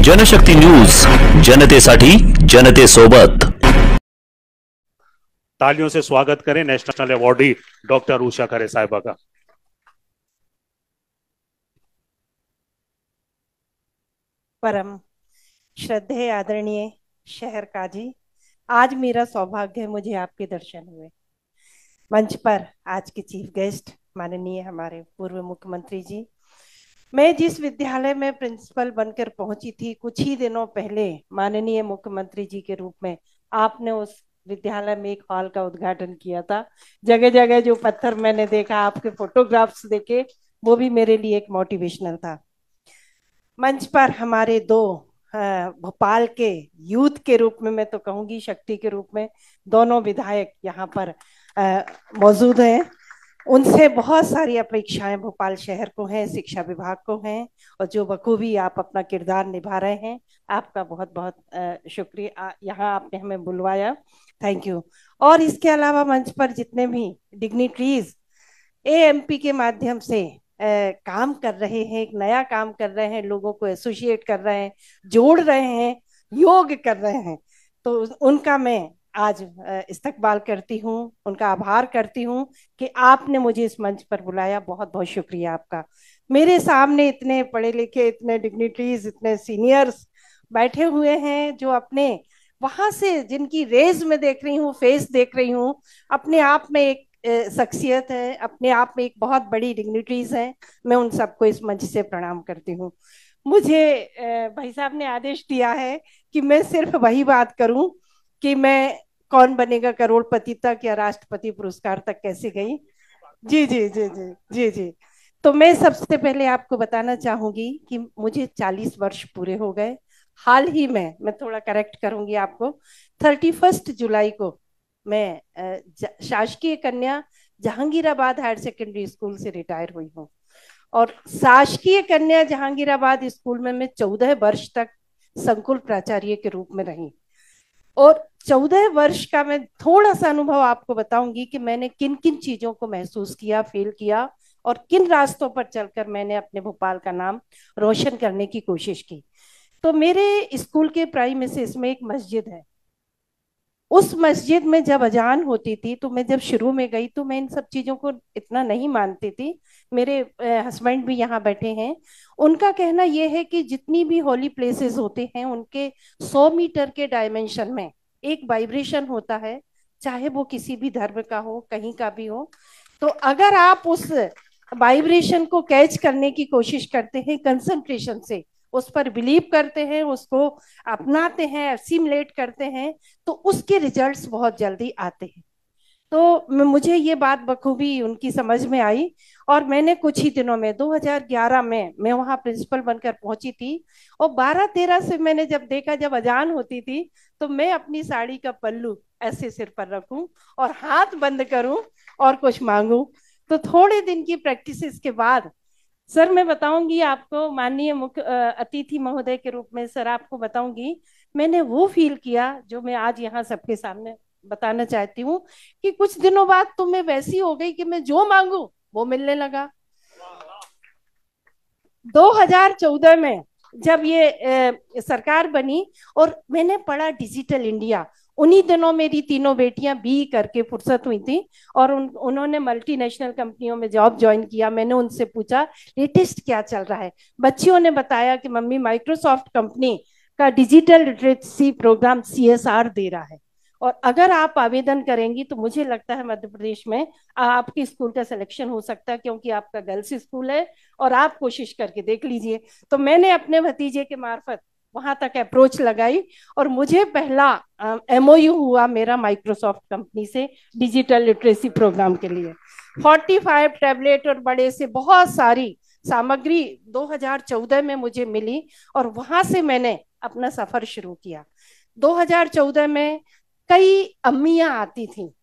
Janshakti news, जनतेसाठी जनतेसोबत। तालियों से स्वागत करें नेशनल अवॉर्डी डॉक्टर उषा खरे साहिबा का। परम श्रद्धेय आदरणीय शहर काजी, आज मेरा सौभाग्य है मुझे आपके दर्शन हुए। मंच पर आज के चीफ गेस्ट माननीय हमारे पूर्व मुख्यमंत्री जी। मैं जिस विद्यालय में प्रिंसिपल बनकर पहुंची थी, कुछ ही दिनों पहले माननीय मुख्यमंत्री जी के रूप में आपने उस विद्यालय में एक हॉल का उद्घाटन किया था। जगह जगह जो पत्थर मैंने देखा, आपके फोटोग्राफ्स देखे, वो भी मेरे लिए एक मोटिवेशनल था। मंच पर हमारे दो भोपाल के यूथ के रूप में, मैं तो कहूंगी शक्ति के रूप में, दोनों विधायक यहाँ पर मौजूद हैं। उनसे बहुत सारी अपेक्षाएं भोपाल शहर को हैं, शिक्षा विभाग को हैं, और जो बखूबी आप अपना किरदार निभा रहे हैं, आपका बहुत बहुत शुक्रिया, यहाँ आपने हमें बुलवाया, थैंक यू। और इसके अलावा मंच पर जितने भी डिग्निटरीज एएमपी के माध्यम से काम कर रहे हैं, एक नया काम कर रहे हैं, लोगों को एसोसिएट कर रहे हैं, जोड़ रहे हैं, योग कर रहे हैं, तो उनका मैं आज इस्तकबाल करती हूँ, उनका आभार करती हूँ कि आपने मुझे इस मंच पर बुलाया। बहुत बहुत शुक्रिया आपका। मेरे सामने इतने पढ़े लिखे, इतने डिग्निटरीज, इतने सीनियर्स बैठे हुए हैं, जो अपने वहां से जिनकी रेज में देख रही हूँ, फेस देख रही हूँ, अपने आप में एक शख्सियत है, अपने आप में एक बहुत बड़ी डिग्निटरीज है। मैं उन सबको इस मंच से प्रणाम करती हूँ। मुझे भाई साहब ने आदेश दिया है कि मैं सिर्फ वही बात करूं कि मैं कौन बनेगा करोड़पति तक या राष्ट्रपति पुरस्कार तक कैसे गई। जी जी जी जी जी जी। तो मैं सबसे पहले आपको बताना चाहूंगी कि मुझे 40 वर्ष पूरे हो गए। हाल ही में, मैं थोड़ा करेक्ट करूंगी आपको, 31 जुलाई को मैं शासकीय कन्या जहांगीराबाद हायर सेकेंडरी स्कूल से रिटायर हुई हूँ। और शासकीय कन्या जहांगीराबाद स्कूल में मैं 14 वर्ष तक संकुल प्राचार्य के रूप में रही। और 14 वर्ष का मैं थोड़ा सा अनुभव आपको बताऊंगी कि मैंने किन किन चीजों को महसूस किया, फील किया, और किन रास्तों पर चलकर मैंने अपने भोपाल का नाम रोशन करने की कोशिश की। तो मेरे स्कूल के प्राइमेसेस में एक मस्जिद है। उस मस्जिद में जब अजान होती थी, तो मैं जब शुरू में गई तो मैं इन सब चीजों को इतना नहीं मानती थी। मेरे हस्बैंड भी यहाँ बैठे हैं, उनका कहना यह है कि जितनी भी होली प्लेसेस होते हैं, उनके 100 मीटर के डायमेंशन में एक वाइब्रेशन होता है, चाहे वो किसी भी धर्म का हो, कहीं का भी हो। तो अगर आप उस वाइब्रेशन को कैच करने की कोशिश करते हैं कंसंट्रेशन से, उस पर बिलीव करते हैं, उसको अपनाते हैं, सिमुलेट करते हैं, तो उसके रिजल्ट्स बहुत जल्दी आते हैं। तो मुझे ये बात बखूबी उनकी समझ में आई। और मैंने कुछ ही दिनों में 2011 में मैं वहाँ प्रिंसिपल बनकर पहुंची थी। और 12-13 से मैंने जब देखा, जब अजान होती थी, तो मैं अपनी साड़ी का पल्लू ऐसे सिर पर रखूं और हाथ बंद करूं और कुछ मांगूं। तो थोड़े दिन की प्रैक्टिस के बाद सर, मैं बताऊंगी आपको, माननीय मुख्य अतिथि महोदय के रूप में सर आपको बताऊंगी, मैंने वो फील किया जो मैं आज यहाँ सबके सामने बताना चाहती हूँ, कि कुछ दिनों बाद तो मैं वैसी हो गई कि मैं जो मांगू वो मिलने लगा। 2014 में जब ये सरकार बनी और मैंने पढ़ा डिजिटल इंडिया, उन्हीं दिनों मेरी तीनों बेटियां बी करके फुर्सत हुई थी और उन्होंने मल्टीनेशनल कंपनियों में जॉब ज्वाइन किया। मैंने उनसे पूछा लेटेस्ट क्या चल रहा है। बच्चियों ने बताया कि मम्मी माइक्रोसॉफ्ट कंपनी का डिजिटल लिटरेसी प्रोग्राम CSR दे रहा है, और अगर आप आवेदन करेंगी तो मुझे लगता है मध्य प्रदेश में आपके स्कूल का सिलेक्शन हो सकता है, क्योंकि आपका गर्ल्स स्कूल है, और आप कोशिश करके देख लीजिए। तो मैंने अपने भतीजे के मार्फत वहां तक अप्रोच लगाई और मुझे पहला MOU हुआ मेरा माइक्रोसॉफ्ट कंपनी से डिजिटल लिटरेसी प्रोग्राम के लिए। 45 टैबलेट और बड़े से बहुत सारी सामग्री 2014 में मुझे मिली, और वहां से मैंने अपना सफर शुरू किया। 2014 में कई अम्मियां आती थी,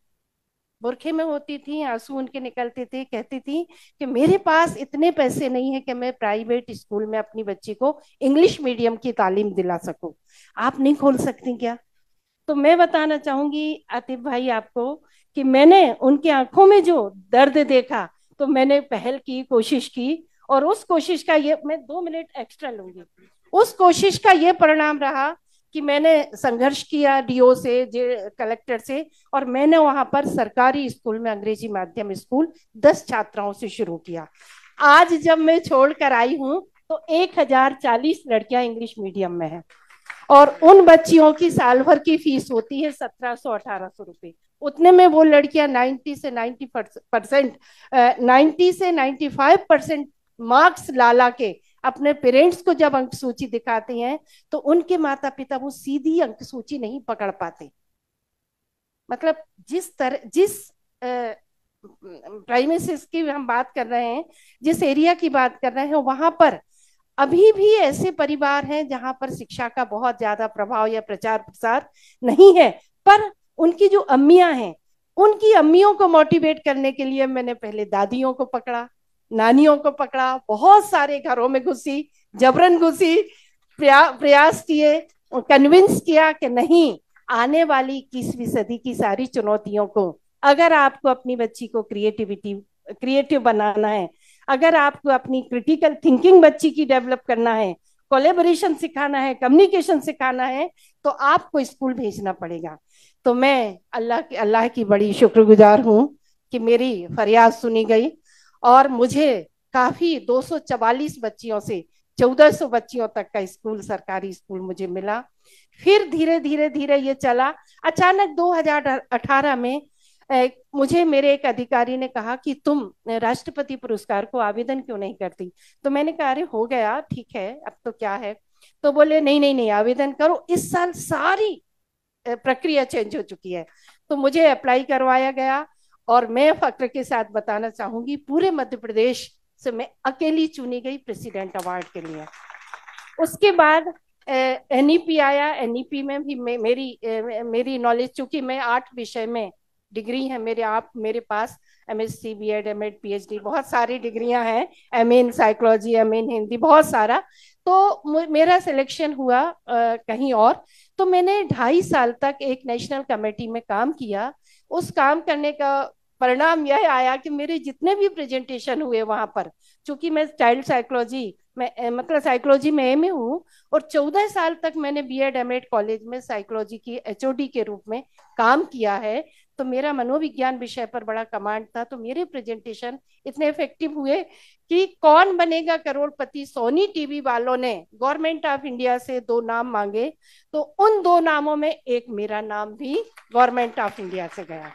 बुरखे में होती थी, आंसू उनके निकलते थे, कहती थी कि मेरे पास इतने पैसे नहीं है कि मैं प्राइवेट स्कूल में अपनी बच्ची को इंग्लिश मीडियम की तालीम दिला सकूं, आप नहीं खोल सकती क्या? तो मैं बताना चाहूंगी आतिफ भाई आपको कि मैंने उनकी आंखों में जो दर्द देखा, तो मैंने पहल की, कोशिश की, और उस कोशिश का ये, मैं 2 मिनट एक्स्ट्रा लूंगी, उस कोशिश का ये परिणाम रहा कि मैंने संघर्ष किया डीओ से, कलेक्टर से, और मैंने वहां पर सरकारी स्कूल में, अंग्रेजी माध्यम स्कूल, 10 छात्राओं से शुरू किया। आज जब मैं छोड़कर आई हूं तो 1040 लड़कियां इंग्लिश मीडियम में हैं, और उन बच्चियों की साल भर की फीस होती है 1700-1800 रुपए। उतने में वो लड़कियां 90 से 95% मार्क्स ला के अपने पेरेंट्स को जब अंक सूची दिखाती हैं तो उनके माता पिता वो सीधी अंक सूची नहीं पकड़ पाते। मतलब जिस प्राइमेसिस की हम बात कर रहे हैं, जिस एरिया की बात कर रहे हैं, वहां पर अभी भी ऐसे परिवार हैं जहां पर शिक्षा का बहुत ज्यादा प्रभाव या प्रचार प्रसार नहीं है। पर उनकी जो अम्मियां हैं, उनकी अम्मियों को मोटिवेट करने के लिए मैंने पहले दादियों को पकड़ा, नानियों को पकड़ा, बहुत सारे घरों में घुसी, जबरन घुसी, प्रयास किए, कन्विंस किया कि नहीं, आने वाली 21वीं सदी की सारी चुनौतियों को, अगर आपको अपनी बच्ची को क्रिएटिव बनाना है, अगर आपको अपनी क्रिटिकल थिंकिंग बच्ची की डेवलप करना है, कोलेबोरेशन सिखाना है, कम्युनिकेशन सिखाना है, तो आपको स्कूल भेजना पड़ेगा। तो मैं अल्लाह की बड़ी शुक्रगुजार हूँ कि मेरी फरियाद सुनी गई और मुझे काफी 244 बच्चियों से 1400 बच्चियों तक का स्कूल, सरकारी स्कूल मुझे मिला। फिर धीरे धीरे धीरे ये चला। अचानक 2018 में मुझे मेरे एक अधिकारी ने कहा कि तुम राष्ट्रपति पुरस्कार को आवेदन क्यों नहीं करती। तो मैंने कहा अरे हो गया, ठीक है, अब तो क्या है। तो बोले नहीं नहीं नहीं, आवेदन करो, इस साल सारी प्रक्रिया चेंज हो चुकी है। तो मुझे अप्लाई करवाया गया और मैं फक्र के साथ बताना चाहूंगी पूरे मध्य प्रदेश से मैं अकेली चुनी गई प्रेसिडेंट अवार्ड के लिए। उसके बाद एनईपी आया। एनईपी में भी मेरी नॉलेज, चूंकि मैं 8 विषय में डिग्री है मेरे पास, एमएससी, बीएड, एमएड, पीएचडी, बहुत सारी डिग्रियां हैं, एमए इन साइकोलॉजी, एमए इन हिंदी, बहुत सारा। तो मेरा सिलेक्शन हुआ कहीं और। तो मैंने 2.5 साल तक एक नेशनल कमेटी में काम किया। उस काम करने का परिणाम यह आया कि मेरे जितने भी प्रेजेंटेशन हुए वहां पर, चूंकि मैं चाइल्ड साइकोलॉजी में, मतलब साइकोलॉजी में एमए हूँ, और 14 साल तक मैंने बीएड एमएड कॉलेज में साइकोलॉजी की एचओडी के रूप में काम किया है, तो मेरा मनोविज्ञान विषय पर बड़ा कमांड था। तो मेरे प्रेजेंटेशन इतने इफेक्टिव हुए कि कौन बनेगा करोड़पति, सोनी टीवी वालों ने गवर्नमेंट ऑफ इंडिया से 2 नाम मांगे, तो उन 2 नामों में एक मेरा नाम भी गवर्नमेंट ऑफ इंडिया से गया।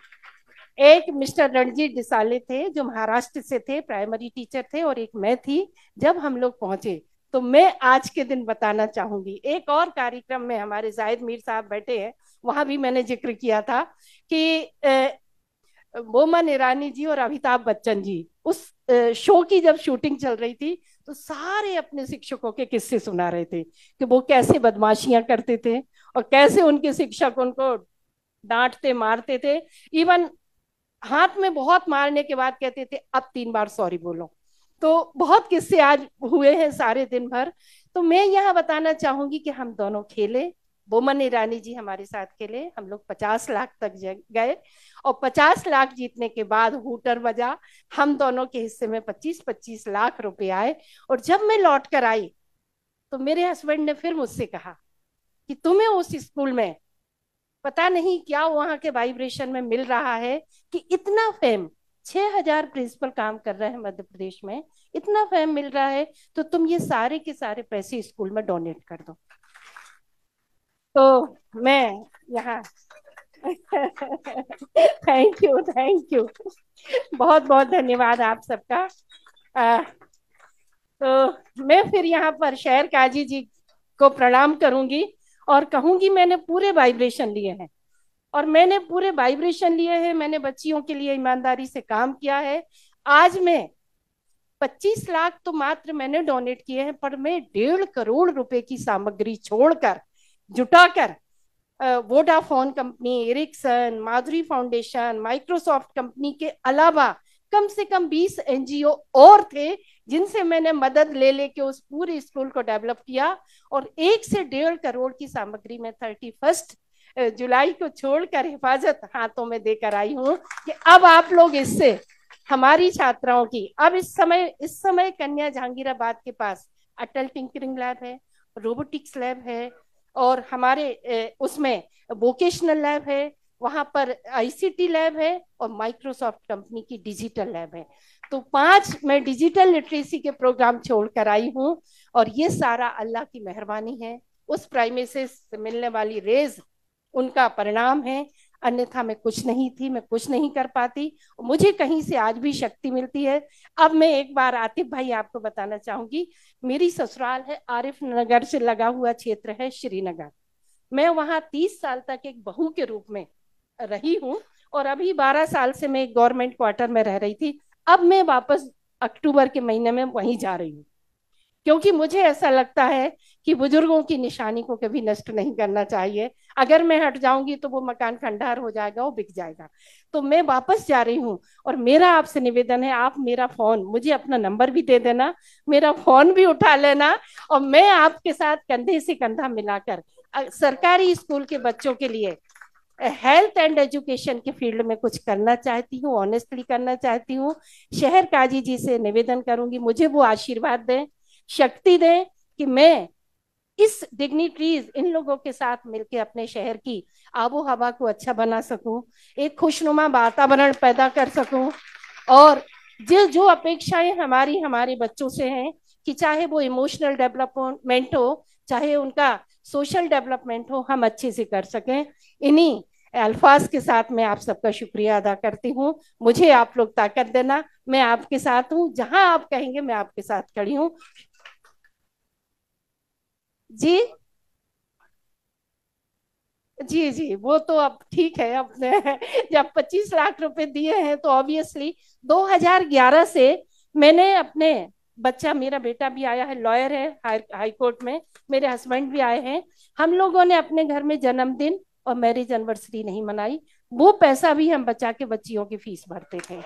एक मिस्टर रणजीत डिसाले थे जो महाराष्ट्र से थे, प्राइमरी टीचर थे, और एक मैं थी। जब हम लोग पहुंचे तो मैं आज के दिन बताना चाहूंगी, एक और कार्यक्रम में हमारे जाहिद मीर साहब बैठे हैं, वहां भी मैंने जिक्र किया था कि बोमन ईरानी जी और अमिताभ बच्चन जी, उस शो की जब शूटिंग चल रही थी तो सारे अपने शिक्षकों के किस्से सुना रहे थे कि वो कैसे बदमाशियां करते थे और कैसे उनके शिक्षक उनको डांटते मारते थे। इवन हाथ में बहुत मारने के बाद कहते थे अब 3 बार सॉरी बोलो। तो बहुत किस्से आज हुए हैं सारे दिन भर। तो मैं यहाँ बताना चाहूंगी कि हम दोनों खेले, बोमन ईरानी जी हमारे साथ खेले, हम लोग 50 लाख तक गए, और 50 लाख जीतने के बाद हूटर बजा, हम दोनों के हिस्से में 25-25 लाख रुपए आए। और जब मैं लौट कर आई तो मेरे हस्बैंड ने फिर मुझसे कहा कि तुम्हें उस स्कूल में पता नहीं क्या वहां के वाइब्रेशन में मिल रहा है कि इतना फेम, 6000 प्रिंसिपल काम कर रहे हैं मध्य प्रदेश में, इतना फेम मिल रहा है, तो तुम ये सारे के सारे पैसे स्कूल में डोनेट कर दो। तो मैं यहाँ थैंक यू, बहुत बहुत धन्यवाद आप सबका। तो मैं फिर यहाँ पर शहर काजी जी को प्रणाम करूंगी और कहूंगी मैंने पूरे वाइब्रेशन लिए हैं, और मैंने पूरे वाइब्रेशन लिए हैं, मैंने बच्चियों के लिए ईमानदारी से काम किया है। आज मैं 25 लाख तो मात्र मैंने डोनेट किए हैं, पर मैं 1.5 करोड़ रुपए की सामग्री छोड़कर, जुटाकर, वोडाफोन कंपनी, एरिक्सन, माधुरी फाउंडेशन, माइक्रोसॉफ्ट कंपनी के अलावा कम से कम 20 एनजीओ और थे जिनसे मैंने मदद ले लेके उस पूरे स्कूल को डेवलप किया, और 1 से 1.5 करोड़ की सामग्री में 31 जुलाई को छोड़कर हिफाजत हाथों में देकर आई हूं कि अब आप लोग इससे हमारी छात्राओं की। अब इस समय कन्या जहांगीराबाद के पास अटल टिंकरिंग लैब है, रोबोटिक्स लैब है, और हमारे उसमें वोकेशनल लैब है, वहां पर आईसीटी लैब है, और माइक्रोसॉफ्ट कंपनी की डिजिटल लैब है। तो 5 मैं डिजिटल लिटरेसी के प्रोग्राम छोड़कर आई हूँ, और ये सारा अल्लाह की मेहरबानी है, उस प्राइमेसेस से मिलने वाली रेज उनका परिणाम है। अन्यथा मैं कुछ नहीं थी, मैं कुछ नहीं कर पाती। मुझे कहीं से आज भी शक्ति मिलती है। अब मैं एक बार आतिफ भाई आपको बताना चाहूंगी, मेरी ससुराल है आरिफ नगर से लगा हुआ क्षेत्र है श्रीनगर। मैं वहां 30 साल तक एक बहू के रूप में रही हूँ, और अभी 12 साल से मैं एक गवर्नमेंट क्वार्टर में रह रही थी। अब मैं वापस अक्टूबर के महीने में वहीं जा रही हूँ, क्योंकि मुझे ऐसा लगता है कि बुजुर्गों की निशानी को कभी नष्ट नहीं करना चाहिए। अगर मैं हट जाऊंगी तो वो मकान खंडहर हो जाएगा, वो बिक जाएगा। तो मैं वापस जा रही हूँ, और मेरा आपसे निवेदन है, आप मेरा फोन, मुझे अपना नंबर भी दे देना, मेरा फोन भी उठा लेना, और मैं आपके साथ कंधे से कंधा मिलाकर सरकारी स्कूल के बच्चों के लिए हेल्थ एंड एजुकेशन के फील्ड में कुछ करना चाहती हूँ, ऑनेस्टली करना चाहती हूँ। शहर काजी जी से निवेदन करूंगी, मुझे वो आशीर्वाद दें, शक्ति दें कि मैं इस डिग्निटरीज इन लोगों के साथ मिलकर अपने शहर की आबो हवा को अच्छा बना सकूं, एक खुशनुमा वातावरण पैदा कर सकूं, और जो जो अपेक्षाएं हमारी हमारे बच्चों से हैं, कि चाहे वो इमोशनल डेवलपमेंट हो, चाहे उनका सोशल डेवलपमेंट हो, हम अच्छे से कर सकें। इन्हीं अल्फाज के साथ मैं आप सबका शुक्रिया अदा करती हूँ। मुझे आप लोग ताकत देना, मैं आपके साथ हूँ, जहां आप कहेंगे मैं आपके साथ खड़ी हूँ। जी जी जी, वो तो अब ठीक है, अपने जब 25 लाख रुपए दिए हैं तो ऑब्वियसली 2011 से मैंने अपने बच्चा, मेरा बेटा भी आया है, लॉयर है हाई कोर्ट में, मेरे हस्बैंड भी आए हैं, हम लोगों ने अपने घर में जन्मदिन और मैरिज एनिवर्सरी नहीं मनाई। वो पैसा भी हम बचा के बच्चियों की फीस भरते थे।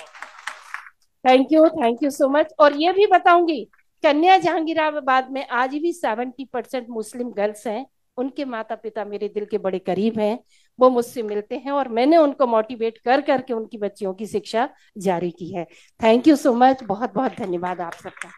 Thank you so much. और ये भी बताऊंगी, कन्या जहांगीराबाद में आज भी 70% मुस्लिम गर्ल्स हैं। उनके माता पिता मेरे दिल के बड़े करीब हैं, वो मुझसे मिलते हैं, और मैंने उनको मोटिवेट कर करके उनकी बच्चियों की शिक्षा जारी की है। थैंक यू सो मच, बहुत बहुत धन्यवाद आप सबका।